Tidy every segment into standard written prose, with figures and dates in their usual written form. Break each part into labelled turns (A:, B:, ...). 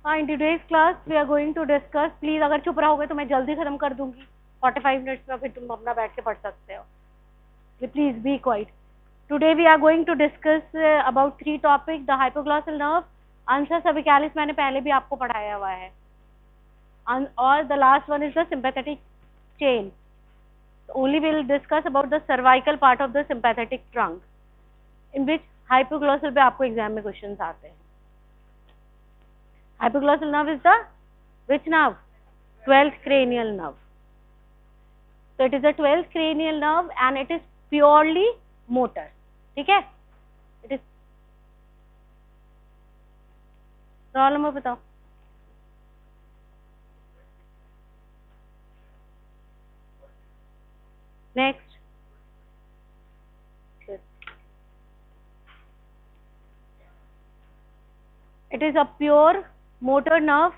A: हाँ, in today's class we are going to discuss, please अगर चुप रहोगे तो मैं जल्दी खत्म कर दूंगी 45 मिनट्स में, फिर तुम अपना बैठ के पढ़ सकते हो. Please be quiet. Today we are going to discuss about 3 topic. The hypoglossal nerve, ansa cervicalis मैंने पहले भी आपको पढ़ाया हुआ है, और the last one is the sympathetic chain. Only we'll discuss about the cervical part of the sympathetic trunk, in which hypoglossal पे आपको एग्जाम में क्वेश्चंस आते हैं. Hypoglossal nerve is the which nerve? 12th cranial nerve. So it is the 12th cranial nerve and it is purely motor. ठीक है? It is. Roll number बताओ. Next. It is a pure motor nerve.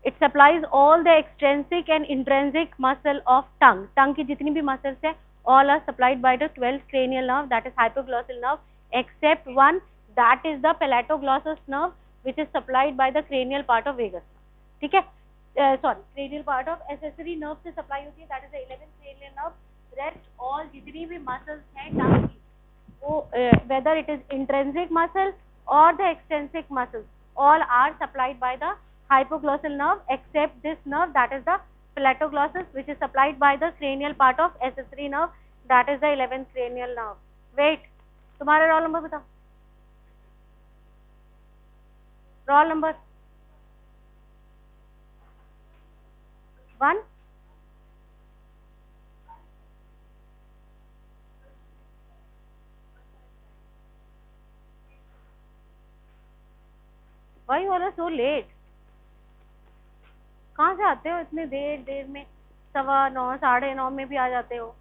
A: It supplies all the extrinsic and intrinsic muscle of tongue. Tongue की जितनी भी muscles है, all are supplied by the 12th cranial nerve, that is hypoglossal nerve, except one, that is the palatoglossus nerve, which is supplied by the cranial part of vagus. ठीक है? Sorry, cranial part of accessory nerve से supply होती है, that is the 11th cranial nerve. Rest all जितनी भी muscles हैं tongue की, वो whether it is intrinsic muscle or the extrinsic muscles, all are supplied by the hypoglossal nerve except this nerve, that is the palatoglossus, which is supplied by the cranial part of accessory nerve, that is the 11th cranial nerve. Wait, तुम्हारा roll number बताओ. Roll number 1. Why you are so late? कहाँ से आते हो इतने देर में? 9:15 9:30 में भी आ जाते हो.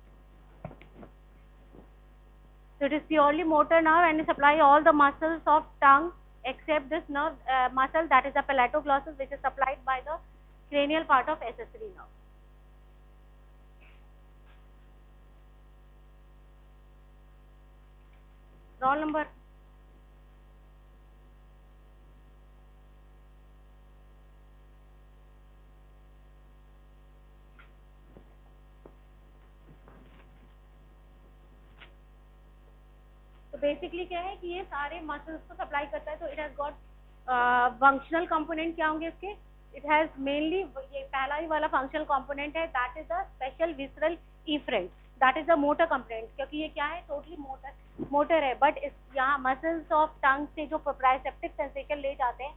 A: So it is purely motor nerve and supply all the muscles of tongue except this nerve muscle, that is the palatoglossus, which is supplied by the cranial part of accessory nerve. Roll number. तो basically क्या है कि ये सारे muscles को supply करता है. तो it has got functional component क्या होंगे इसके? इट हैज मेनली, ये पहला ही वाला फंक्शनल कंपोनेंट है, that is the special visceral efferent, that is the motor component, क्योंकि ये क्या है, टोटली मोटर है. बट इस यहाँ मसल्स ऑफ टंग से जो प्रोप्रायोसेप्टिक सेंसेशन ले जाते हैं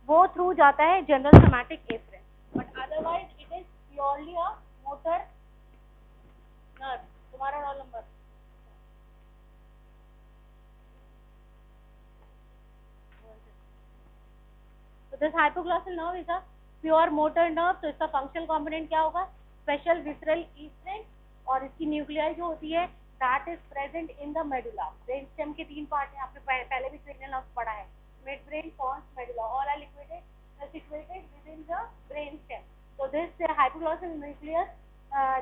A: वो थ्रू जाता है general somatic efferent, but otherwise it is purely a motor nerve. तुम्हारा roll number. So this hypoglossal nerve is a pure motor nerve. तो इसका functional component क्या होगा? Special visceral efferent, और इसकी न्यूक्लियाई जो होती है that is present in the medulla. Brain stem के 3 पार्ट हैं, आपने पहले भी cranial nerve पढ़ा है. Mid brain, pons, medulla, all are situated within the brain stem. So this hypoglossal nucleus,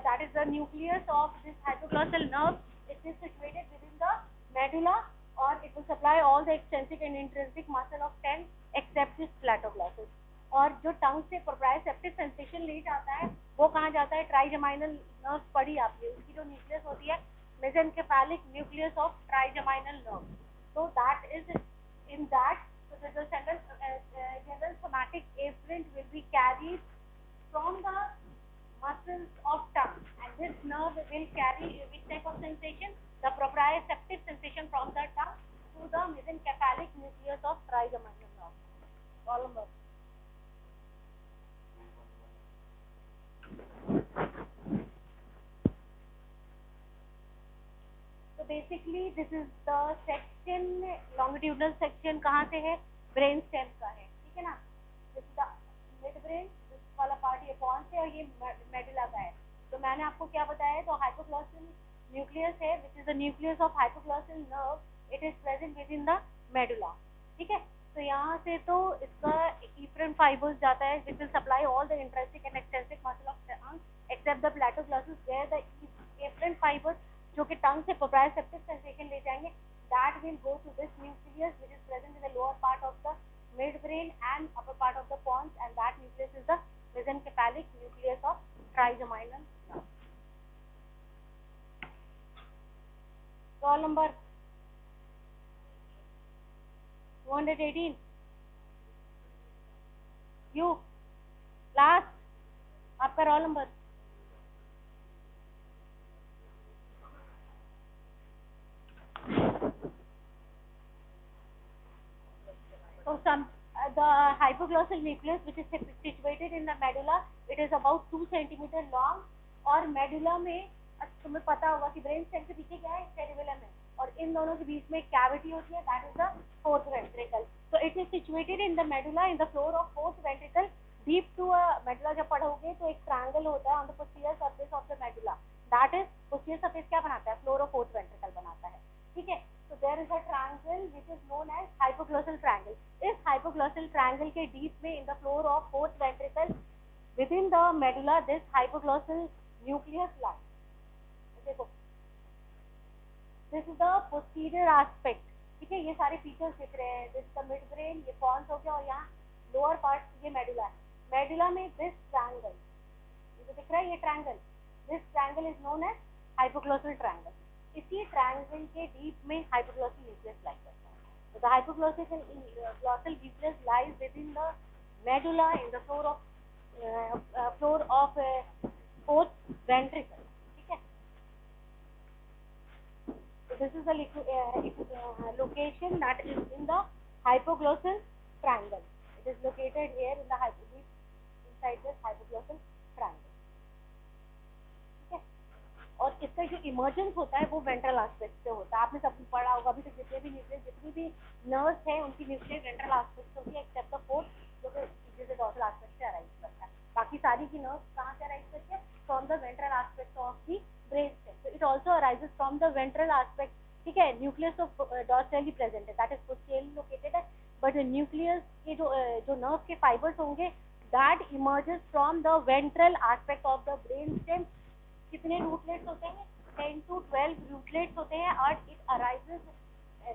A: that is the nucleus of this hypoglossal nerve, it is situated within the medulla, or it will supply all the extrinsic and intrinsic muscle of 10 except this palatoglossus. और जो टंग से proprioceptive sensation ले जाता है वो कहाँ जाता है? ट्राइजेमाइनल नर्व पढ़ी आपने, उसकी जो न्यूक्लियस होती है mesencephalic nucleus of trigeminal nerve. So that is in that, so the general somatic efferent will be carried from the muscles of tongue, and this nerve will carry which type of sensation? The proprioceptive sensation from the tongue to the mesencephalic nucleus of trigeminal nerve. Column. So basically this is the section, longitudinal section कहाँ से है? Brain stem का है, ठीक है ना. This is the mid brain, this वाला part ये पॉन्स है और ये मेडुला का है. तो मैंने आपको क्या बताया है? तो हाइपोग्लॉसल न्यूक्लियस है, which is the nucleus of hypoglossal nerve, it is present with in the medulla. ठीक है. तो यहाँ से तो इसका इफरेंट फाइबर्स जाता है which will supply all the intrinsic and extrinsic muscle of tongue except the palatoglossus, where the efferent fibres जो कि टंग से प्रोप्रायोसेप्टिक सेंसेशन ले जाएंगे, that will go to this nucleus which is present in the lower part of the mid brain and upper part of roll number 218. You last, आपका roll number. So the hypoglossal nucleus, which is situated in the medulla, it is about 2 centimeter long. और medulla में तुम्हें पता होगा कि brain stem के पीछे क्या है, cerebellum है, और इन दोनों के बीच में एक कैविटी होती है, that is the fourth ventricle. So it is situated in the medulla, in the floor of fourth ventricle. Deep to a medulla जब पढ़ोगे तो एक triangle होता है on the posterior surface of the medulla. That is posterior surface क्या बनाता है, floor of fourth ventricle बनाता है, ठीक है. So there is a triangle which is known as hypoglossal triangle. इस hypoglossal triangle के deep में in the floor of fourth ventricle within the medulla this hypoglossal nucleus lies. देखो, this is the posterior aspect, ठीक है. ये सारे features दिख रहे हैं. this is the mid brain, ये pons हो गया, और यहाँ लोअर पार्ट ये मेडुला है. मेडुला में this triangle, ये जो दिख रहा है ये triangle, this triangle is known as hypoglossal triangle. इसी ट्रायंगल के डीप में hypoglossal nucleus लाई करता है. So the hypoglossal nucleus lies within the medulla in the floor of fourth ventricle. ठीक है. So this is the location that is in the hypoglossal triangle. It is located here in the inside this hypoglossal triangle. ठीक है. और इसका जो emergence होता है वो वेंट्रल एस्पेक्ट से होता है. आपने सब पढ़ा होगा अभी तक, जितने भी न्यूक्लियस, जितनी भी नर्व्स हैं उनकी न्यूक्लियस वेंट्रल एस्पेक्ट होती है, एक्सेप्ट द फोर्थ जो कि जैसे डॉर्सल एस्पेक्ट से अराइज करता है. बाकी सारी की नर्व्स कहाँ से अराइज करती है, from the ventral aspect of the brain stem. So it also arises from the ventral aspect. ठीक है. न्यूक्लियस ऑफ डॉर्सली प्रेजेंट है, दैट इज पोस्टीरियरली लोकेटेड है, बट न्यूक्लियस के जो नर्व के फाइबर्स होंगे that emerges from the ventral aspect of the brain stem. कितने रूटलेट्स होते हैं, 10 to 12 रूटलेट्स होते हैं, और it arises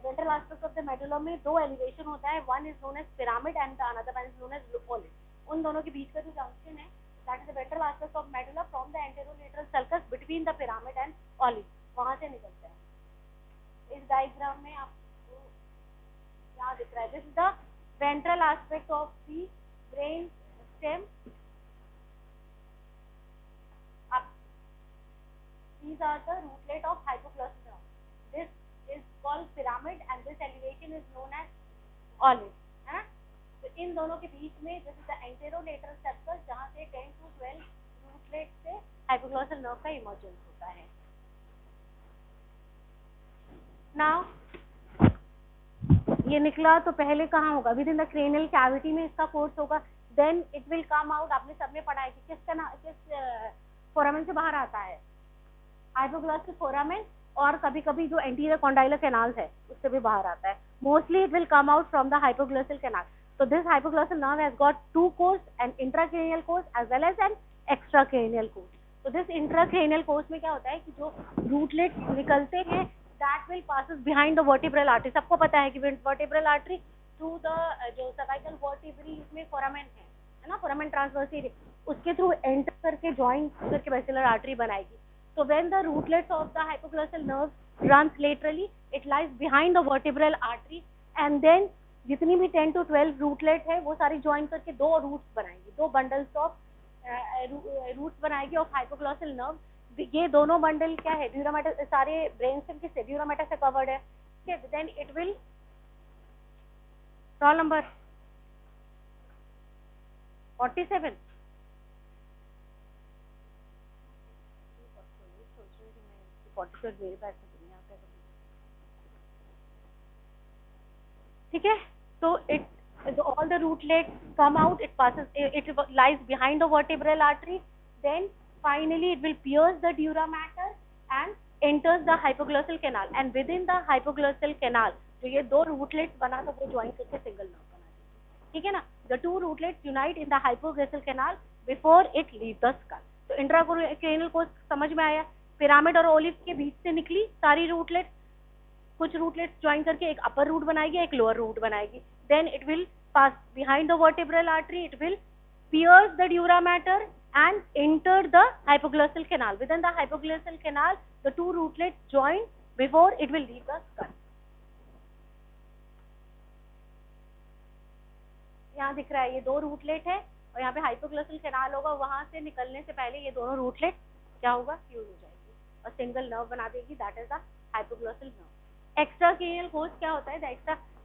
A: ventral aspect of the medulla में दो एलिवेशन होता है. One is known as pyramid and the another one is known as लुपोलिस. उन दोनों के बीच का जो जंक्शन है that is the ventral aspect of medulla from the anterolateral sulcus between the pyramid and olives, वहां से निकलते हैं. इस डायग्राम में आपको यहाँ दिख रहा है, this is the ventral aspect of the brain stem. These are the rootlet of hypoglossal nerve. This is called pyramid and this elevation is known as olis. है. तो इन दोनों के बीच में this is the anterolateral surface जहाँ से 10 to 12 rootlet से hypoglossal nerve का emergence होता है. Now ये निकला तो पहले कहाँ होगा, within the cranial cavity में इसका कोर्स होगा. Then it will come out. आपने सब में पढ़ा है कि किस फोरामेन से बाहर आता है, हाइपोग्लॉसल फोरामेन, और कभी कभी जो एंटीरियर कॉन्डाइलर कैनाल्स है उससे भी बाहर आता है. Mostly it will come out from the hypoglossal canal. So this hypoglossal nerve has got two course, an intracranial course as well as an extracranial course. So this intracranial course में क्या होता है कि जो रूटलेट निकलते हैं that will passes behind the vertebral artery. सबको पता है कि vertebral artery through the जो cervical vertebrae इसमें foramen है ना, foramen transverse, उसके थ्रू एंटर करके ज्वाइन करके basilar artery बनाएगी. So when the rootlets of the hypoglossal nerve runs laterally, it lies behind the vertebral artery, and then जितनी भी 10 to 12 रूटलेट है वो सारी ज्वाइन करके दो रूट्स बनाएंगी, दो बंडल्स ऑफ रूट्स बनाएगी ऑफ हाइपोग्लॉसल नर्व. ये दोनों बंडल क्या है, ड्यूरामेटा, सारे ब्रेन स्टेम किससे, ड्यूरामेटा से कवर्ड है. ठीक है. Then it will roll number 47. ठीक है. So all the rootlets come out, it lies behind the vertebral artery, then finally it will pierce the dura mater and enters the hypoglossal canal, and within the hypoglossal canal जो ये दो rootlets बना तो वो join करके single nerve बना देंगे. ठीक है ना. The two rootlets unite in the hypoglossal canal before it leaves the skull. तो intracranial course समझ में आया. पिरामिड और ओलिव के बीच से निकली सारी रूटलेट, कुछ रूटलेट्स ज्वाइन करके एक अपर रूट बनाएगी, एक लोअर रूट बनाएगी. Then it will pass behind the vertebral artery, it will pierce the dura mater and enter the hypoglossal canal. Within the hypoglossal canal the two rootlets join before it will leave the skull. यहाँ दिख रहा है ये 2 रूटलेट है और यहाँ पे hypoglossal canal होगा, वहां से निकलने से पहले ये दोनों रूटलेट क्या होगा, फ्यूज हो जाएगी और सिंगल नर्व बना देगी, that is the hypoglossal nerve. Extracranial course क्या होता है,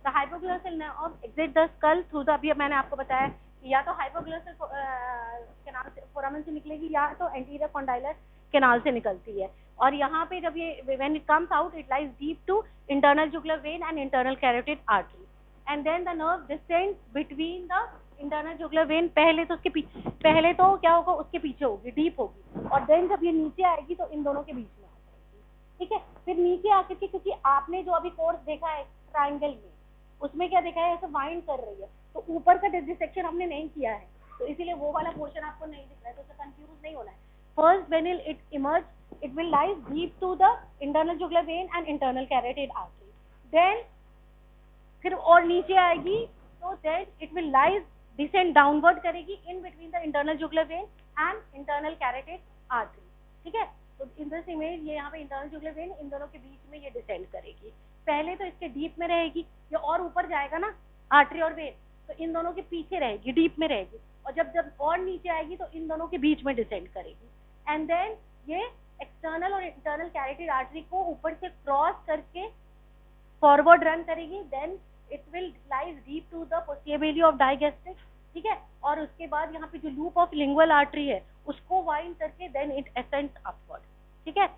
A: the hypoglossal nerve exit the skull through the, अभी मैंने आपको बताया कि या तो हाइपोग्लोसल कैनाल से, फोरामेन से निकलेगी या तो एंटीरियर कॉन्डाइलर कैनाल से निकलती है। और यहाँ पे जब ये when it comes out it lies deep to internal jugular vein and internal carotid artery and then the nerve descends between the internal jugular vein, पहले तो क्या होगा, उसके पीछे होगी, डीप होगी, और देन जब ये नीचे आएगी तो इन दोनों के बीच में आ जाएगी, ठीक है। फिर नीचे आकर के, क्योंकि आपने जो अभी कोर्स देखा है ट्राइंगल में, उसमें क्या देखा है, ऐसे वाइंड कर रही है, तो ऊपर का डिसेक्शन हमने नहीं किया है, तो इसीलिए वो वाला पोर्शन आपको नहीं दिख रहा है, तो उससे कंफ्यूज नहीं होना है। First when it emerge it will lie deep to the internal jugular vein and internal carotid artery, then फिर और नीचे आएगी तो then it will lie descend downward करेगी in between the internal jugular vein and internal carotid artery, ठीक है। तो in this image ये यहाँ पे internal jugular vein इन दोनों के बीच में ये descend करेगी, पहले तो इसके डीप में रहेगी, ये और ऊपर जाएगा ना आर्टरी और वेन, तो इन दोनों के पीछे रहेगी, डीप में रहेगी, और जब और नीचे आएगी तो इन दोनों के बीच में डिसेंड करेगी, एंड देन ये एक्सटर्नल और इंटरनल कैरोटिड आर्टरी को ऊपर से क्रॉस करके फॉरवर्ड रन करेगी, then it will lies deep to the posterior belly of digastric, ठीक है। और उसके बाद यहाँ पे जो लूप ऑफ लिंगुअल आर्टरी है उसको वाइंड करके देन इट असेंड्स अपवर्ड, ठीक है।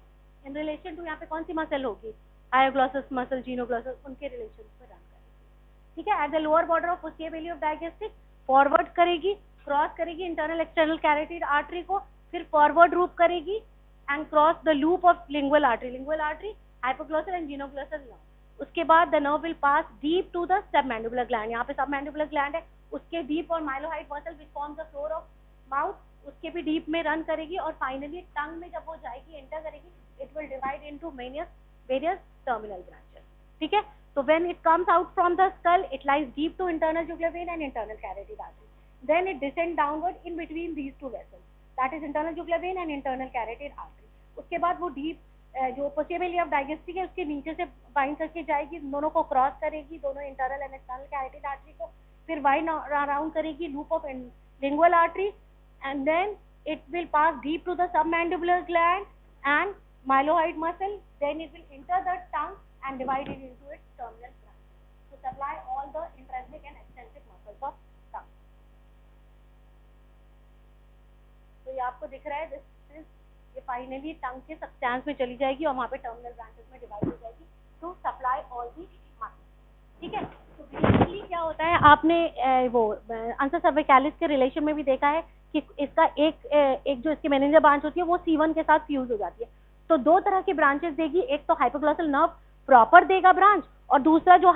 A: इन रिलेशन टू यहाँ पे कौन सी मसल होगी, हायोग्लॉसस मसल, जीनोग्लॉसस, उनके रिलेशन पे रन करेगी, ठीक है। At the lower border of posterior belly of digastric forward करेगी, क्रॉस करेगी इंटरनल एक्सटर्नल कैरोटिड आर्टरी को, फिर फॉरवर्ड रूप करेगी and cross the loop of lingual artery, hypoglossal and genoglossal nerve। उसके बाद the nerve will pass deep to the submandibular gland, यहाँ पे submandibular gland है, उसके deep और mylohyoid muscle which forms the floor of mouth, उसके भी deep में run करेगी, और finally tongue में जब वो जाएगी, enter करेगी, it will divide into various terminal branches, ठीक है। तो when it comes out from the skull it lies deep to internal jugular vein and internal carotid artery, then it descends downward in between these two vessels, that is internal jugular vein and internal carotid artery। उसके बाद वो deep जो posterior belly of digastric है उसके नीचे से bind करके जाएगी, दोनों को क्रॉस करेगी, दोनों internal and external carotid artery को, फिर वाइंड अराउंड करेगी loop of lingual artery, and then it will pass deep to the submandibular gland and mylohyoid muscle, then it will enter the tongue and divide it into its terminal branches to supply all the intrinsic and extrinsic muscles of tongue। तो ये आपको दिख रहा है, this is, ये finally टंग के substance में चली जाएगी और वहाँ पे टर्मिनल ब्रांचेस में डिवाइड हो जाएगी to supply all the muscles, ठीक है। तो बेसिकली क्या होता है, आपने वो अंसा सर्विकैलिस के रिलेशन में भी देखा है कि इसका एक जो इसकी मेनिंजर ब्रांच होती है वो C1 के साथ फ्यूज हो जाती है, तो 2 तरह की ब्रांचेस देगी, एक तो हाइपोग्लॉसल नर्व प्रॉपर देगा ब्रांच, और दूसरा जो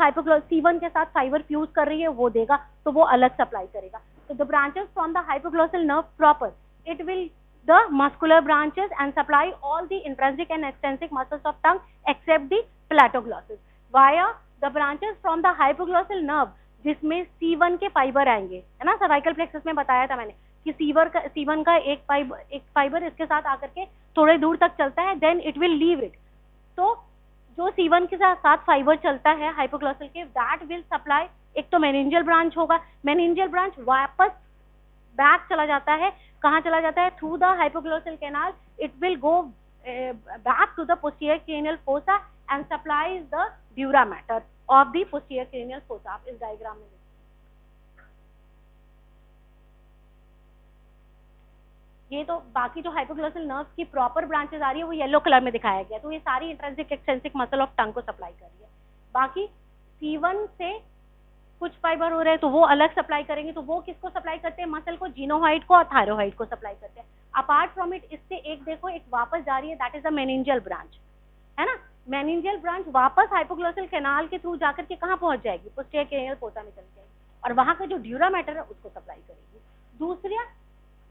A: C1 के साथ फाइबर फ्यूज कर रही है वो देगा, तो वो अलग सप्लाई करेगा। तो the branches from the hypoglossal nerve proper, it will the muscular branches and supply all the intrinsic and extrinsic muscles of tongue except the platoglossus via the branches from the hypoglossal nerve, जिसमें C1 के fibre आएंगे, है ना। Cervical plexus में बताया था मैंने कि C1 का एक फाइबर इसके साथ आकर के थोड़े दूर तक चलता है, then it will leave it. तो जो C1 के साथ फाइबर चलता है हाइपोग्लॉसल के, दैट विल सप्लाई, एक तो मेनिंजियल ब्रांच होगा, मेनिंजियल ब्रांच वापस बैक चला जाता है, कहाँ चला जाता है, through the hypoglossal canal, it will go back to the posterior cranial fossa and supplies the dura mater of the posterior cranial fossa. आप इस डायग्राम में देखिए, ये तो बाकी जो हाइपोग्लॉसल नर्व की प्रॉपर ब्रांचेस आ रही है वो येलो कलर में दिखाया गया, तो ये सारी इंट्रिंसिक एक्सट्रिंसिक मसल ऑफ टंग को सप्लाई कर रही है। बाकी C1 से कुछ फाइबर हो रहे हैं तो वो अलग सप्लाई करेंगे, तो वो किसको सप्लाई करते हैं, मसल को, जीनोहाइड को और थायरोहाइड को सप्लाई करते हैं। अपार्ट फ्रॉम इट, इससे एक देखो एक वापस जा रही है, that is the meningeal branch, है ना। मेनिंजियल ब्रांच वापस हाइपोग्लॉसल कैनाल के थ्रू जाकर के कहाँ पहुंच जाएगी, पोस्टीरियर क्रेनियल फोसा में चली जाएगी, और वहां का जो ड्यूरा मैटर है उसको सप्लाई करेगी। दूसरा,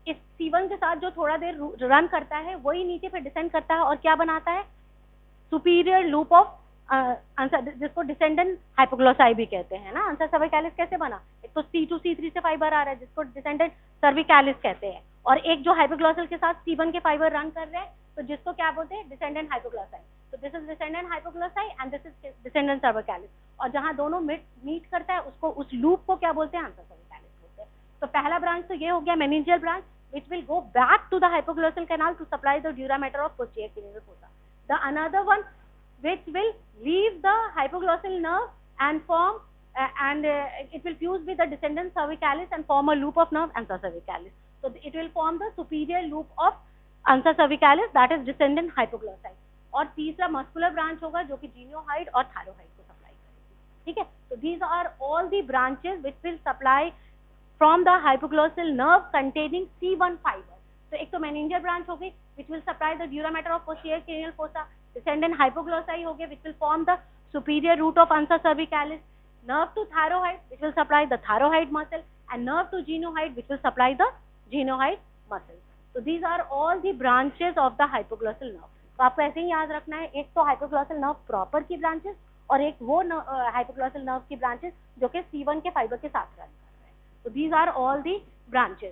A: इस C1 के साथ जो थोड़ा देर रन करता है वही नीचे फिर डिसेंड करता है और क्या बनाता है, सुपीरियर लूप ऑफ जिसको डिसेंडेंट हाइपोग्लोसाई भी कहते हैं ना। अंसा सर्विकैलिस कैसे बना, एक तो C2 C3 से फाइबर आ रहा है जिसको डिसेंडेंट सर्विकैलिस कहते हैं, और एक जो हाइपोग्लोसल के साथ C1 के फाइबर रन कर रहे हैं तो जिसको क्या बोलते हैं, डिसेंडेंट हाइपोग्लोसाई। तो this is descendens hypoglossi and this is descendens cervicalis, और जहाँ दोनों मीट करता है उसको, उस लूप को क्या बोलते हैं, आंसर सर्विकैलिस बोलते हैं। तो पहला ब्रांच तो ये हो गया meningeal branch which will go back to the hypoglossal canal to supply the dura mater of posterior cranial fossa. The another one which will leave the hypoglossal nerve and form it will fuse with the descendant cervicalis and form a loop of nerve ansa cervicalis. So it will form the superior loop of ansa cervicalis, that is descendant hypoglossi. और तीसरा muscular branch होगा जो कि जीनियोहाइड और thyrohyoid को supply करेगी, ठीक है। तो these are all the branches which will supply from the hypoglossal nerve containing C1 fiber. तो एक तो meningeal branch होगी which will supply the dura mater of posterior cranial fossa, descendant hypoglossi हो गए which will form the superior root of ansa cervicalis, nerve to thyroid which will supply the thyroid muscle, and nerve to genoid which will supply the genoid muscle. So these are all the branches of the hypoglossal nerve. तो आपको ऐसे ही याद रखना है, एक तो hypoglossal nerve proper की branches और एक वो hypoglossal nerve की branches जो कि C1 के फाइबर के साथ run. So these are all the branches.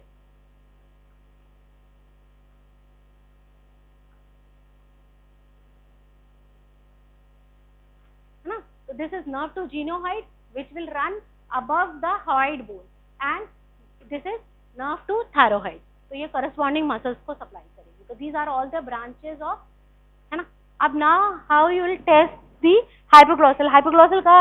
A: है ना? So this is nerve to genoid which will run above the hyoid bone, and this is nerve to thyroid. तो ये corresponding muscles को supply करेगी. So these are all the branches of, है ना? अब now how you will test the hypoglossal. Hypoglossal का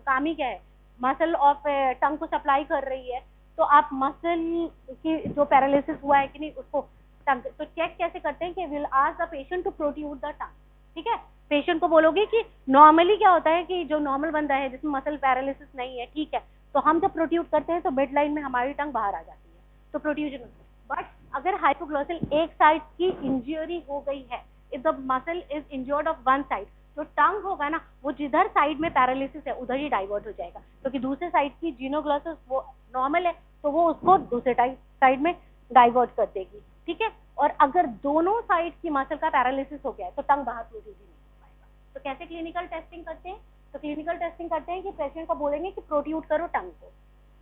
A: काम ही क्या है? मसल ऑफ टंग को सप्लाई कर रही है, तो आप मसल की जो पैरालिसिस हुआ है कि नहीं उसको टंग, तो चेक कैसे करते हैं कि will ask the patient to protrude the tongue, ठीक है। पेशेंट को बोलोगे कि नॉर्मली क्या होता है कि जो नॉर्मल बंदा है जिसमें मसल पैरालिसिस नहीं है, ठीक है, तो हम जब प्रोट्रूड करते हैं तो मिड लाइन में हमारी टंग बाहर आ जाती है, तो प्रोट्रूजन होता है। बट अगर हाइपोग्लोसल एक साइड की इंजरी हो गई है, if the muscle is injured of one side, तो टंग होगा ना वो जिधर साइड में पैरालिसिस है उधर ही डाइवर्ट हो जाएगा, क्योंकि दूसरे साइड की जीनोग्लोसस वो नॉर्मल है तो वो उसको दूसरे साइड में डाइवर्ट कर देगी, ठीक है। और अगर दोनों साइड की मसल का पैरालिसिस हो गया है तो टंग बाहर प्रोट्रूड नहीं हो पाएगा। तो कैसे क्लिनिकल टेस्टिंग करते हैं? तो क्लिनिकल टेस्टिंग करते हैं कि पेशेंट को बोलेंगे कि प्रोट्रूड करो टंग को।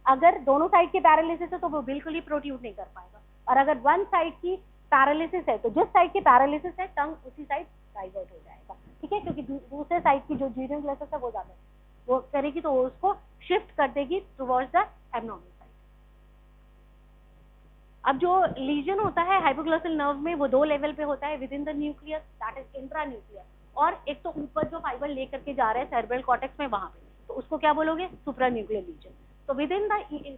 A: अगर दोनों साइड की पैरालिसिस है तो वो बिल्कुल ही प्रोट्रूड नहीं कर पाएगा, और अगर वन साइड की पैरालिसिस है तो जिस साइड की पैरालिसिस है टंग उसी साइड डाइवर्ट हो जाएगा, ठीक है, क्योंकि दूसरे साइड की जो जीनियोग्लोसस है वो ज्यादा वो करेगी तो वो उसको शिफ्ट कर देगी टुवर्ड्स द एब्नॉर्मल साइड। अब जो लीजन होता है हाइपोग्लोसल नर्व में वो दो लेवल पे होता है, with in the nucleus that is intra nuclear, और एक तो ऊपर जो फाइबर लेकर के जा रहे हैं सेरेब्रल कॉर्टेक्स में वहां पे, तो उसको क्या बोलोगे? सुप्रा न्यूक्लियर लीजन। तो with in the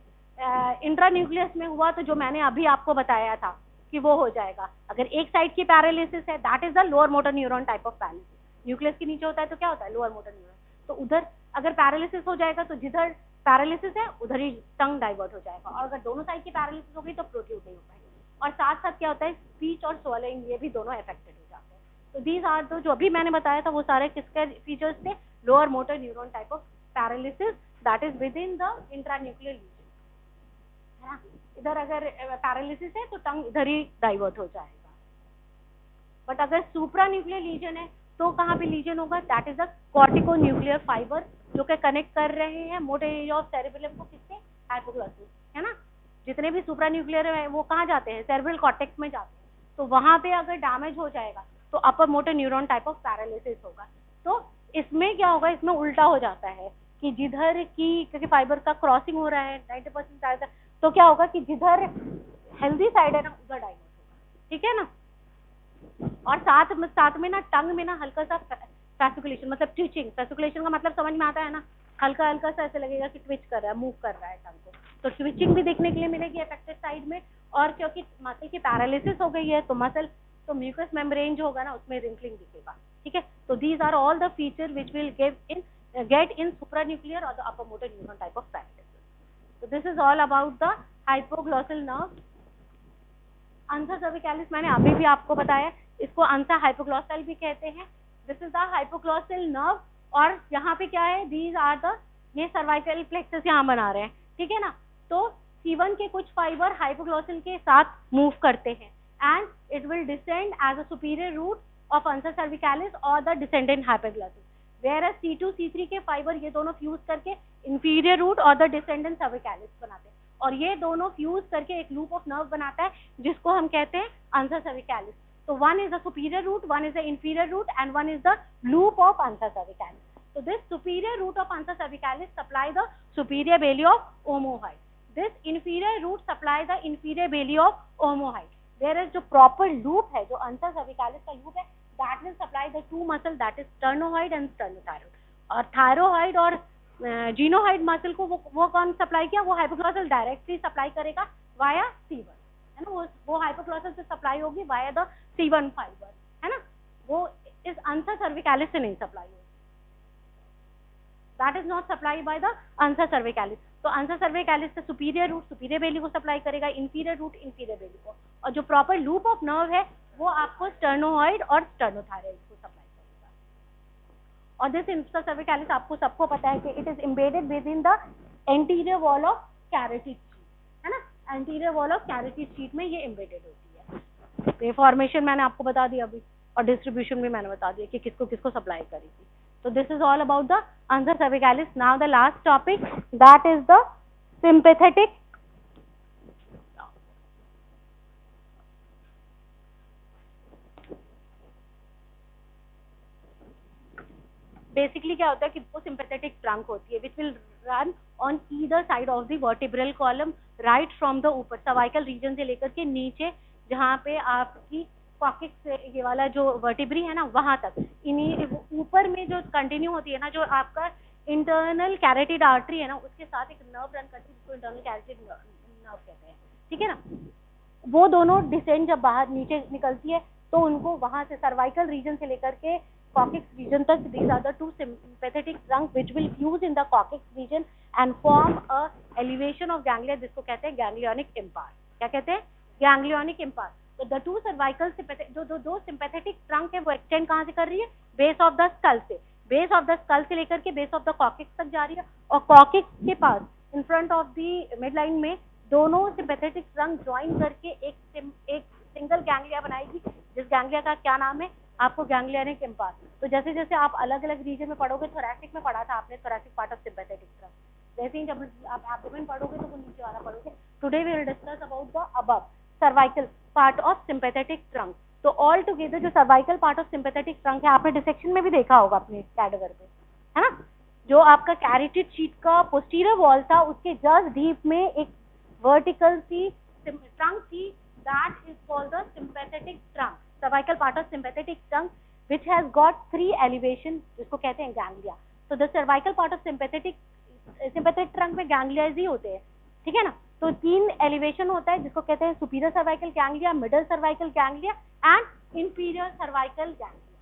A: intra nucleus में हुआ तो जो मैंने अभी आपको बताया था कि वो हो जाएगा। अगर एक साइड की पैरालिसिस है that is the lower motor neuron type of paralysis, nucleus के नीचे होता है तो क्या होता है? Lower motor neuron. तो उधर अगर पैरालिसिस हो जाएगा तो जिधर पैरालिसिस है उधर ही टंग डाइवर्ट हो जाएगा, और अगर दोनों साइड की पैरालिसिस होगी तो प्रोट्रूड नहीं हो पाएगी। और साथ साथ क्या होता है? स्पीच और स्वॉलोइंग ये भी दोनों अफेक्टेड हो जाते हैं। तो दीज आर दो जो अभी मैंने बताया था वो सारे किसके फीचर्स थे? Lower motor neuron type of paralysis that is within the intranuclear lesion, है ना। इधर अगर पैरालिसिस है तो टंग इधर ही डाइवर्ट हो जाएगा। बट अगर सुप्रा न्यूक्लियर लीजन है तो कहाँ पे लीजन होगा? That is the cortico nuclear fibre जो कि कनेक्ट कर रहे हैं मोटर एरिया ऑफ सेरेब्रम को किससे? हाइपोग्लोसस, है ना। जितने भी सुप्रा न्यूक्लियर है वो कहाँ जाते हैं? सेरेब्रल कॉर्टेक्स में जाते हैं। तो वहां पे अगर डैमेज हो जाएगा तो अपर motor neuron type of paralysis होगा। तो इसमें क्या होगा? इसमें उल्टा हो जाता है कि जिधर की, क्योंकि फाइबर का क्रॉसिंग हो रहा है 90% ज्यादा, तो क्या होगा कि जिधर हेल्दी साइड है ना उधर डाइवर्ट होगा, ठीक है ना। और साथ में ना टंग में ना हल्का सा फैसिकुलेशन, मतलब ट्विचिंग, फैसिकुलेशन का मतलब समझ में आता है ना, हल्का हल्का सा ऐसे लगेगा कि ट्विच कर रहा है, मूव कर रहा है टंग को, तो ट्विचिंग भी देखने के लिए मिलेगी अफेक्टेड साइड में। और क्योंकि मसल की पैरालिसिस हो गई है तो मसल तो म्यूकस मेम्ब्रेन जो होगा ना उसमें रिंकलिंग दिखेगा, ठीक है। तो these are all the feature which will get in supranuclear और the upper motor neuron type of paralysis. So this is all about the hypoglossal nerve. Ansa cervicalis मैंने अभी भी आपको बताया, इसको अंसा हाइपोग्लोसल भी कहते हैं। This is the hypoglossal nerve, और यहाँ पे क्या है? दीज आर द, ये सर्वाइकल प्लेक्सस यहाँ बना रहे हैं, ठीक है ना। तो C1 के कुछ फाइबर हाइपोग्लोसल के साथ मूव करते हैं and it will descend as a superior root of ansa cervicalis और the descendant hypoglossal, whereas C2 C3 के फाइबर ये दोनों फ्यूज करके इंफीरियर रूट और द डिसेंडेंट सर्विकैलिस बनाते हैं, और ये दोनों फ्यूज करके एक लूप ऑफ नर्व बनाता है जिसको हम कहते हैं अंसा सर्विकैलिस। So one is the superior root, one is the inferior root, and one is the loop of ansa cervicalis. So this superior root of ansa cervicalis supply the superior belly of omohyoid. This inferior root supply the inferior belly of omohyoid. Whereas जो proper loop है, जो ansa cervicalis का loop है, that will supply the two muscle, that is sternohyoid and sternothyroid. और thyroid और जीनोहाइड muscle को वो कौन सप्लाई किया? वो हाइपोग्लॉसल डायरेक्टली सप्लाई करेगा वाया C1, है ना, वो हाइपोग्लॉसल से सप्लाई होगी वाया द C1 फाइबर, है ना, वो इस अंसा सर्विकैलिस से नहीं सप्लाई होगी, that is not supply by the ansa cervicalis. तो अंसा सर्विकैलिस से सुपीरियर रूट सुपीरियर बेली को सप्लाई करेगा, इंफीरियर रूट इंफीरियर बेली को, और जो प्रॉपर लूप ऑफ नर्व है वो आपको स्टर्नोहॉइड और स्टर्नोथायरॉइड को सप्लाई करेगा. और दिस इंसा सर्विकैलिस आपको सबको पता है कि it is embedded with in the anterior wall of carotid sheet, है ना, anterior wall of carotid sheet में ये एम्बेडेड होती है. तो ये फॉर्मेशन मैंने आपको बता दिया अभी, और डिस्ट्रीब्यूशन भी मैंने बता दिया कि किसको किसको सप्लाई करेगी. So this is all about the ansa cervicalis. Now the last topic, that is the sympathetic. Basically क्या होता है कि वो sympathetic trunk होती है which will run on either side of the vertebral column right from the ऊपर cervical region से लेकर के नीचे जहाँ पे आपकी कॉकिक्स ये वाला जो वर्टिब्री है ना वहां तक, इन्हीं ऊपर में जो कंटिन्यू होती है ना, जो आपका इंटरनल कैरोटिड आर्टरी है ना, उसके साथ एक नर्व रन करती है जिसको इंटरनल कैरोटिड नर्व कहते हैं, ठीक है ना. वो दोनों डिसेंड जब बाहर नीचे निकलती है तो उनको वहां से सर्वाइकल रीजन से लेकर के कॉकिक्स रीजन तक, these are the two sympathetic trunk which will fuse in the coccyx region and form a elevation of ganglia, जिसको कहते हैं गैंग्लियोनिक इम्पार. क्या कहते हैं? Ganglionic impar. तो द टू सर्वाइकल जो दो सिंपैथेटिक ट्रंक है वो एक्सटेंड कहाँ से कर रही है? बेस ऑफ द स्कल से, बेस ऑफ द स्कल से लेकर के बेस ऑफ द कॉकिक्स तक जा रही है, और कॉकिक्स के पास in front of the midline में दोनों सिंपैथेटिक ट्रंक ज्वाइन करके एक सिंगल गैंग्लिया बनाएगी, जिस गैंग्लिया का क्या नाम है? आपको गैंग्लियोनिक इम्पार. तो जैसे जैसे आप अलग अलग रीजन में पढ़ोगे, थोरैसिक में पढ़ा था आपने thoracic part of sympathetic trunk, जैसे ही जब आप एब्डोमेन पढ़ोगे तो वो नीचे वाला पढ़ोगे. Today we will discuss about the above cervical part of sympathetic trunk. तो ऑल टुगेदर जो cervical part of sympathetic trunk है, आपने डिसेक्शन में भी देखा होगा अपने कैडेवर पे, है ना, जो आपका कैरोटिड शीट का पोस्टीरियर वॉल था उसके जस्ट डीप में एक वर्टिकल सी ट्रंक थी, that is called the sympathetic trunk, cervical part of sympathetic trunk which has got 3 elevation, जिसको कहते हैं गैंग्लिया. तो the cervical part of sympathetic trunk में गैंग्लियाज ही होते हैं, ठीक है ना. तो 3 एलिवेशन होता है जिसको कहते हैं superior cervical ganglia, middle cervical ganglia and inferior cervical ganglia,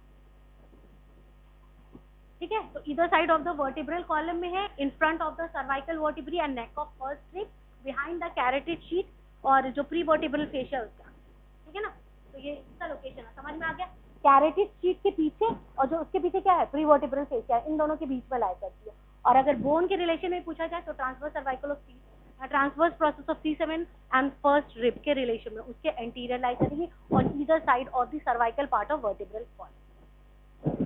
A: ठीक है. तो इधर side of the vertebral column में है, इन front of the cervical vertebrae and neck of first rib, behind the carotid sheet, और जो प्री वर्टिब्रल फेशिया उसका, ठीक है ना. तो ये इसका लोकेशन है, समझ में आ गया. कैरोटिड शीट के पीछे और जो उसके पीछे क्या है? प्री वर्टिब्रल फेशिया, इन दोनों के बीच में लाई करती है. और अगर बोन के रिलेशन में पूछा जाए तो transverse cervical of transverse process of C7 and first rib के रिलेशन में उसके एंटीरियर लाई करेगी on either side of the cervical part of vertebral column.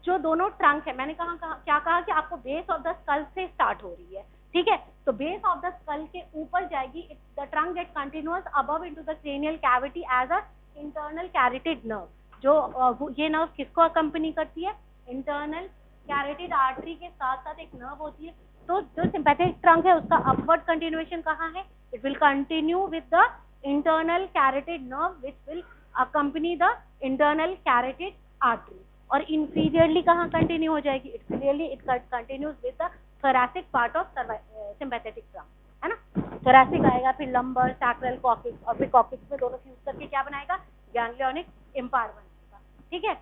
A: जो दोनों ट्रंक है, मैंने क्या कहा कि आपको बेस ऑफ द स्कल से स्टार्ट हो रही है, ठीक है. तो बेस ऑफ द स्कल के ऊपर जाएगी, the trunk get continuous above into the cranial cavity as a internal carotid nerve. जो ये नर्व किसको अकम्पनी करती है? इंटरनल कैरोटिड आर्टरी के साथ साथ एक नर्व होती है. तो जो सिंपैथेटिक ट्रंक है उसका अपवर्ड कंटिन्यूएशन कहाँ है? It will continue with the internal carotid nerve which will accompany the internal carotid artery. और इंफीरियरली कहाँ कंटिन्यू हो जाएगी? It continues with the thoracic part of sympathetic trunk, है ना. thoracic आएगा, फिर lumbar, sacral, coccyx, और फिर coccyx में दोनों फ्यूज करके क्या बनाएगा? गैंग्लियोनिक इम्पार बनेगा, ठीक है.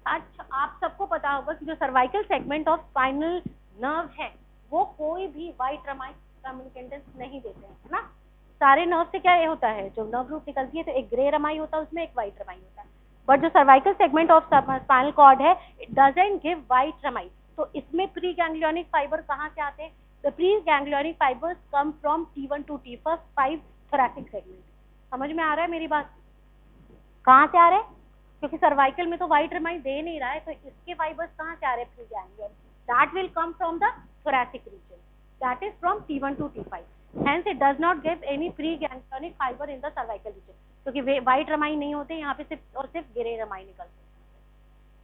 A: अच्छा, आप सबको पता होगा कि जो cervical segment of spinal nerve है वो कोई भी वाइट रमाई कम्युनिकेटेंस नहीं देते हैं, है ना. सारे नर्व से क्या होता है? जो नर्व रूट निकलती है तो एक ग्रे रमाई होता है, उसमें एक वाइट रमाई होता है. बट जो cervical segment of spinal cord है, it doesn't give white rami. तो इसमें प्री गैंग्लियोनिक फाइबर कहाँ से आते हैं? The preganglionic fibres come from T1 to T5 thoracic segment. समझ में आ रहा है मेरी बात? कहाँ से आ रहे हैं? क्योंकि सर्वाइकल में तो व्हाइट रमाई दे नहीं रहा है, तो इसके फाइबर्स कहाँ से आ रहे हैं? Pre ganglion. That will come from the thoracic region, that is from T1 to T5. Hence it does not give any pre-ganglionic fiber in the cervical region, क्योंकि व्हाइट रमाई नहीं होते यहाँ पे, सिर्फ और सिर्फ ग्रे रमाई निकलते हैं।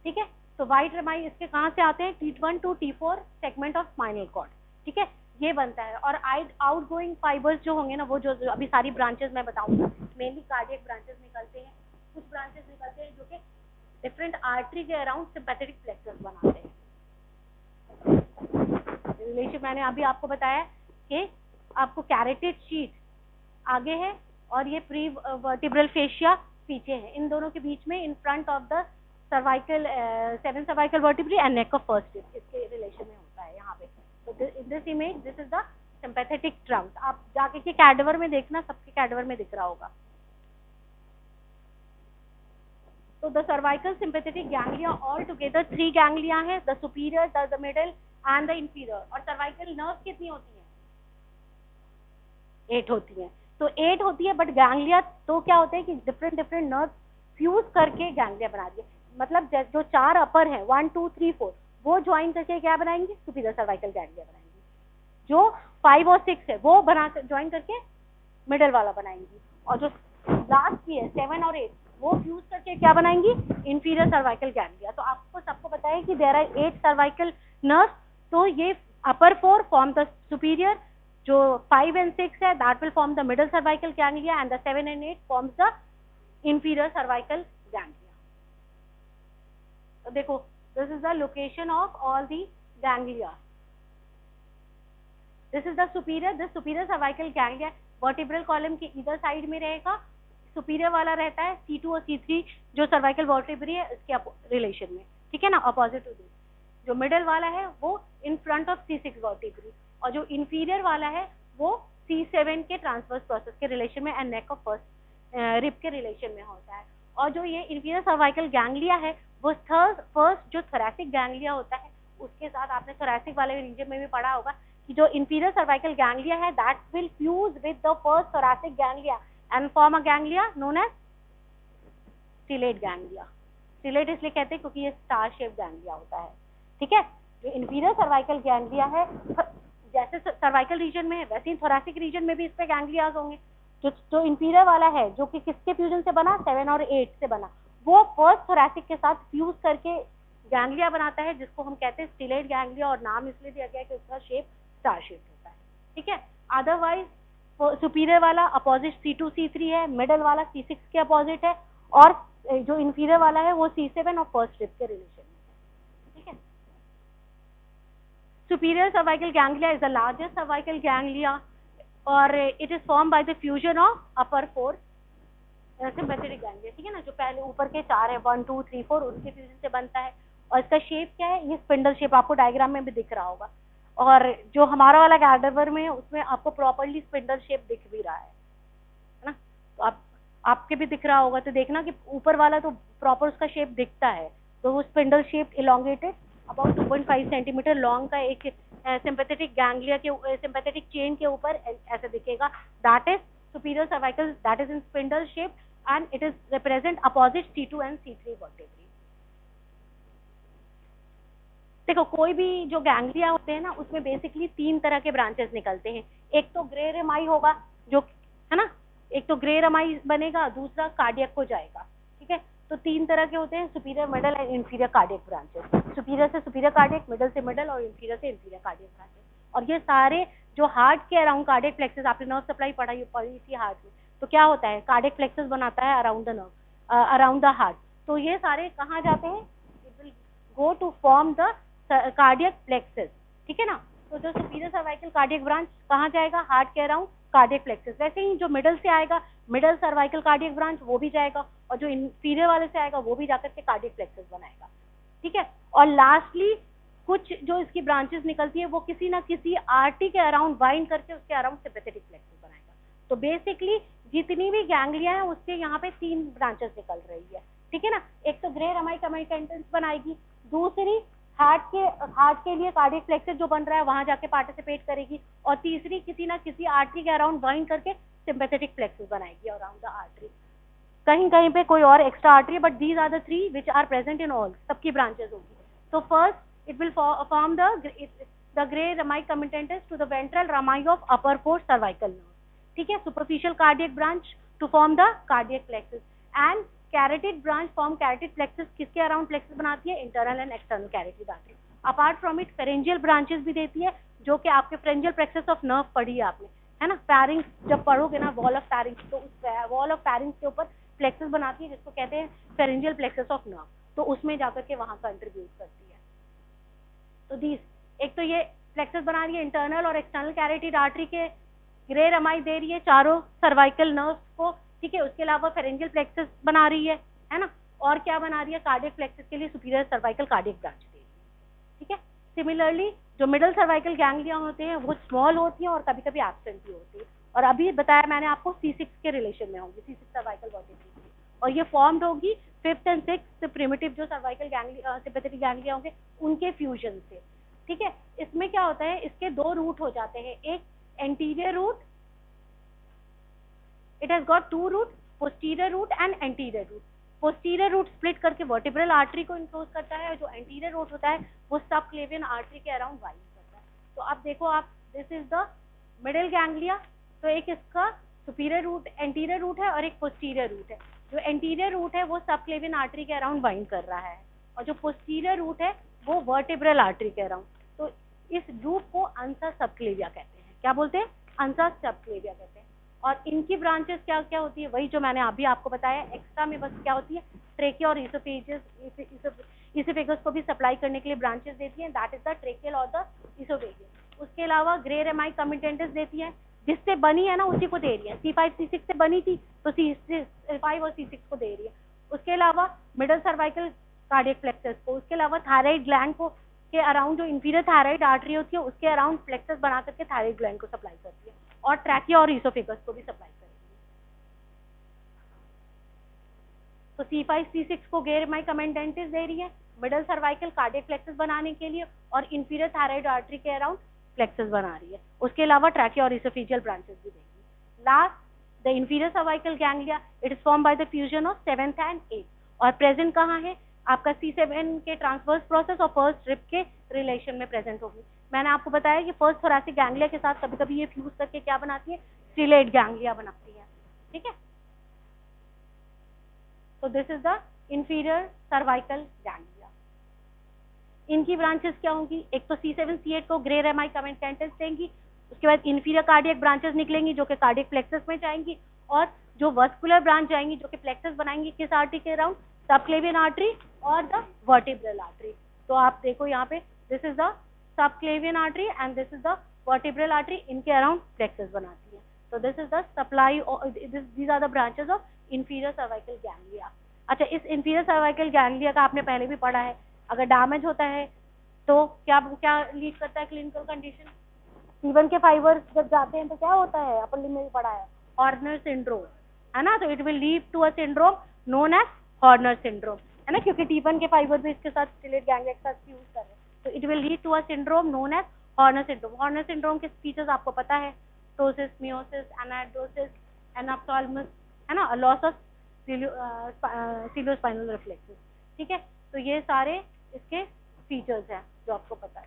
A: ठीक है, तो व्हाइट रमाई इसके कहाँ से आते हैं? T1 to T4 segment of spinal cord. ठीक है, ये बनता है। और आउट गोइंग फाइबर्स जो होंगे ना, वो जो अभी सारी ब्रांचेस मैं बताऊंगा, मेनली कार्डियक ब्रांचेस निकलते हैं, कुछ ब्रांचेस निकलते हैं जो कि डिफरेंट आर्टरी के अराउंड सिंपैथेटिक प्लेक्सस बनाते हैं। रिलेशन मैंने अभी आपको बताया कि आपको कैरोटिड शीट आगे है और ये प्री वर्टिब्रल फेशिया पीछे है, इन दोनों के बीच में इन front of the cervical 7 cervical vertebrae and neck of first rib, इसके रिलेशन में होता है यहाँ पे। तो in this image this is the sympathetic trunk. आप जाके के कैडवर में देखना, सबके कैडवर में दिख रहा होगा। तो the cervical sympathetic ganglia all together 3 ganglia है, the superior, the middle and the inferior. और सर्वाइकल नर्व कितनी होती है? 8 होती है। तो 8 होती है, बट गैंग्लिया तो क्या होते हैं कि डिफरेंट नर्व फ्यूज करके गैंग्लिया बना दिए। मतलब जो 4 अपर है 1 2 3 4 वो ज्वाइन करके क्या बनाएंगे? सुपीरियर सर्वाइकल गैंग्लिया बनाएंगे। जो 5 और 6 है वो बना ज्वाइन करके मिडल वाला बनाएंगी। और जो लास्ट की है 7 और 8 वो फ्यूज करके क्या बनाएंगी? Inferior cervical ganglia. तो आपको सबको पता है कि देयर आर 8 सर्वाइकल नर्व। तो ये अपर 4 फॉर्म द सुपीरियर, जो 5 and 6 है that will form the middle cervical ganglia, and the 7 and 8 forms the inferior cervical ganglia. तो देखो, this is the location of all the ganglia. This is the superior cervical ganglia vertebral column के either side में रहेगा। Superior वाला रहता है C2 और C3 जो सर्वाइकल वर्टिब्रे है इसके रिलेशन में। ठीक है ना, अपोजिट टू दिस। जो मिडल वाला है वो इन फ्रंट ऑफ C6 वर्टिब्रे, और जो इंफीरियर वाला है वो C7 के ट्रांसवर्स प्रोसेस के रिलेशन में and neck of first rib के रिलेशन में होता है। और जो ये इंफीरियर सर्वाइकल गैंग्लिया है वो फर्स्ट जो थोरैसिक गैंग्लिया होता है उसके साथ, आपने थोरैसिक वाले रीजन में भी पढ़ा होगा कि जो इंफीरियर सर्वाइकल गैंग्लिया है that will fuse with the first thoracic ganglia and form a ganglia known as stellate ganglia. Stellate इसलिए कहते हैं क्योंकि ये स्टार शेप गैंग्लिया होता है। ठीक है, जो इंफीरियर सर्वाइकल गैंग्लिया है जैसे सर्वाइकल रीजन में है वैसे ही थोरैसिक रीजन में भी इस पे गैंग्लियाज होंगे। जो इंफीरियर वाला है जो कि किसके फ्यूजन से बना? 7 और 8 से बना, वो फर्स्ट थोरैसिक के साथ फ्यूज करके गैंग्लिया बनाता है जिसको हम कहते हैं स्टिलेट गैंग्लिया, और नाम इसलिए दिया गया है कि उसका शेप स्टार शेप होता है। ठीक है, अदरवाइज सुपीरियर वाला अपोजिट C2 C3 है, मिडल वाला C6 के अपोजिट है, और जो इंफीरियर वाला है वो C7 और फर्स्ट रिब के रिलेशन में है। ठीक है, superior cervical ganglia is the largest cervical ganglia और it is formed by the fusion of upper 4 sympathetic ganglia। ठीक है ना, जो पहले ऊपर के 4 है 1 2 3 4 उनके फ्यूजन से बनता है। और इसका शेप क्या है? ये स्पिंडल शेप, आपको डायग्राम में भी दिख रहा होगा। और जो हमारा वाला कैडावर में है उसमें आपको प्रॉपरली स्पिंडल शेप दिख भी रहा है ना, तो आपके भी दिख रहा होगा। तो देखना कि ऊपर वाला तो प्रॉपर उसका शेप दिखता है, तो वो spindle shape elongated about 2.5 centimetre long का एक सिंपैथेटिक गैंग्लिया के सिंपैथेटिक चेन के ऊपर ऐसे दिखेगा। That is superior cervical, that is in spindle shape and it is represent opposite C2 and C3 vertebrae. देखो, कोई भी जो गैंग्लिया होते हैं ना उसमें बेसिकली 3 तरह के ब्रांचेस निकलते हैं। एक तो ग्रे रमाई होगा जो है ना, एक तो ग्रे रमाई बनेगा, दूसरा कार्डियक को जाएगा। ठीक है, तो 3 तरह के होते हैं, superior, middle and inferior cardiac branches. Superior से सुपीरियर कार्डियक, मिडल से मिडल और इंफीरियर से इंफीरियर कार्डियक ब्रांचेस। और ये सारे जो हार्ट के अराउंड कार्डियक प्लेक्सस, आपने नर्व सप्लाई पढ़ी थी हार्ट में, तो क्या होता है? कार्डियक प्लेक्सस बनाता है around the nerve, around the heart. तो ये सारे कहाँ जाते हैं? It will go to form the cardiac plexus. ठीक है ना, तो जो सुपीरियर सर्वाइकल कार्डियक ब्रांच कहाँ जाएगा? हार्ट के अराउंड कार्डियक प्लेक्सस। वैसे ही जो मिडल से आएगा मिडल सर्वाइकल कार्डियक ब्रांच वो भी जाएगा, और जो इंफीरियर वाले से आएगा वो भी जाकर के कार्डियक प्लेक्सस बनाएगा। ठीक है, और लास्टली कुछ जो इसकी ब्रांचेस निकलती है वो किसी ना किसी आर्टरी के अराउंड बाइंड करके उसके अराउंड सिंपैथेटिक प्लेक्सस बनाएगा। तो बेसिकली जितनी भी गैंग्लिया है उसके यहाँ पे 3 ब्रांचेस निकल रही है। ठीक है ना, एक तो ग्रे रमाई कमिटेंटेंस बनाएगी, दूसरी हार्ट के लिए कार्डियक प्लेक्सस जो बन रहा है वहां जाके पार्टिसिपेट करेगी, और तीसरी किसी ना किसी आर्टरी के अराउंड बाइंड करके सिंपैथेटिक प्लेक्सस बनाएगी अराउंड द आर्टरी। कहीं कहीं पे कोई और extra artery, but these are the 3 which are present in all, सबकी ब्रांचेस होगी। तो first it will form the the grey rami communicantes to the ventral rami of upper fourth cervical nerve, ठीक है, superficial cardiac branch to form the cardiac plexus, and carotid branch form carotid plexus, किसके around plexus बनाती है, internal and external carotid artery. Apart from it pharyngeal branches भी देती है, जो कि आपके फेरेंजियल प्लेक्सस ऑफ नर्व पढ़ी है आपने, है ना, फेरिंक्स जब पढ़ोगे ना, वॉल ऑफ फेरिंक्स, तो उस वॉल ऑफ फेरिंक्स के ऊपर प्लेक्सस बनाती है जिसको कहते हैं फेरेंजियल प्लेक्सस ऑफ नर्व, तो उसमें जाकर के वहां कंट्रीब्यूट करती है। तो दीज, एक तो ये प्लेक्सस बना रही है इंटरनल और एक्सटर्नल कैरोटिड आर्टरी के, ग्रे रमाई दे रही है चारों सर्वाइकल नर्व्स को, ठीक है, उसके अलावा फेरेंजियल प्लेक्सस बना रही है ना, और क्या बना रही है, कार्डियक प्लेक्सस के लिए सुपीरियर सर्वाइकल कार्डियक ब्रांच दे रही है, ठीक है। सिमिलरली जो मिडल सर्वाइकल गैंग्लिया होते हैं वो स्मॉल होती हैं और कभी कभी एब्सेंट भी होती है, और अभी बताया मैंने आपको C6 के रिलेशन में होंगी, C6 सर्वाइकल वर्टिब्रेस, और ये फॉर्म्ड होगी 5th एंड 6th प्रिमिटिव जो सर्वाइकल गैंग्लिया सिंपैथेटिक गैंग्लिया होंगे उनके फ्यूजन से, ठीक है। इसमें क्या होता है, इसके दो रूट हो जाते हैं, एक anterior root, it has got two root, posterior root and anterior root. Posterior root split करके वर्टिब्रल आर्टरी को इनक्लोज करता है, और जो एंटीरियर रूट होता है वो सबक्लेवियन आर्टरी के अराउंड वाइड करता है। तो अब देखो आप, this is the middle ganglia, तो एक इसका सुपीरियर रूट एंटीरियर रूट है और एक पोस्टीरियर रूट है। जो एंटीरियर रूट है वो सबक्लेवियन आर्टरी के अराउंड बाइंड कर रहा है, और जो पोस्टीरियर रूट है वो वर्टिब्रल आर्टरी के अराउंड। तो इस ग्रुप को अंसा सबक्लेविया कहते हैं। क्या बोलते हैं? अंसा सबक्लेविया कहते हैं। और इनकी ब्रांचेस क्या क्या होती है, वही जो मैंने अभी आपको बताया। एक्स्ट्रा में बस क्या होती है, ट्रेकिया और इसोफेगस को भी सप्लाई करने के लिए ब्रांचेस देती हैं, दैट इज द ट्रेकियल और द इसोफेगस। उसके अलावा ग्रे रेमाई कमिटेंटस देती है, जिससे बनी है ना उसी को दे रही है। C5 C6 से बनी थी तो C5 और C6 को दे रही है। उसके अलावा मिडल सर्वाइकल कार्डियक प्लेक्सस को, उसके अलावा थायराइड ग्लैंड को के अराउंड जो इंफीरियर थायराइड आर्टरी होती है उसके अराउंड प्लेक्सस बना करके थायराइड ग्लैंड को सप्लाई करती है, और ट्रैकिया और इसोफेगस को भी सप्लाई करेगी। तो C5 C6 को ग्रे रेमाई कमिटेंटस दे रही है मिडल सर्वाइकल कार्डियक प्लेक्सस बनाने के लिए, और इंफीरियर थायराइड आर्टरी के अराउंड प्लेक्सस बना रही है। उसके अलावा ट्रैकिया और इसोफेजियल ब्रांचेस भी देगी। Last, the inferior cervical ganglia, it is form by the fusion of 7th and 8th, और प्रेजेंट कहाँ है आपका C7 के ट्रांसवर्स प्रोसेस और फर्स्ट रिब के रिलेशन में प्रेजेंट होगी। मैंने आपको बताया कि फर्स्ट थोरैसिक गैंग्लिया के साथ कभी कभी ये फ्यूज करके क्या बनाती है, स्टिलेट गैंग्लिया बनाती है, ठीक है। तो this is the inferior cervical ganglia. इनकी ब्रांचेस क्या होंगी, एक तो C7 C8 को ग्रे रेमाई कमिटेंटस देंगी, उसके बाद इंफीरियर कार्डियक ब्रांचेस निकलेंगी जो कि कार्डियक प्लेक्सस में जाएंगी, और जो वस्कुलर ब्रांच जाएंगी जो कि प्लेक्सस बनाएंगी किस आर्टरी के अराउंड, सबक्लेवियन आर्टरी और द वर्टिब्रल आर्टरी। तो आप देखो यहाँ पे, this is the subclavian artery and this is the vertebral artery, इनके अराउंड प्लेक्सस बनाती है। तो this is the supply, these are the branches of inferior cervical ganglia. अच्छा, इस इंफीरियर सर्वाइकल गैंग्लिया का आपने पहले भी पढ़ा है, अगर डैमेज होता है तो क्या क्या लीड करता है क्लिनिकल कंडीशन, C1 के फाइबर्स जब जाते हैं तो क्या होता है, अपन में भी पढ़ा है, हॉर्नर सिंड्रोम, है ना। तो it will lead to a syndrome known as Horner syndrome, है ना, क्योंकि T1 के फाइबर भी इसके साथ स्टिलेट गैंग्लिया के साथ फ्यूज कर रहे हैं। तो it will lead to a syndrome known as Horner syndrome. Horner syndrome के फीचर्स आपको पता है, टोसिस, मियोसिस, एनाड्रोसिस, एनाप्थाल्मस, है ना, लॉस ऑफ सिलोस्पाइनल रिफ्लेक्सेस, ठीक है। तो ये सारे इसके फीचर्स हैं जो आपको पता है।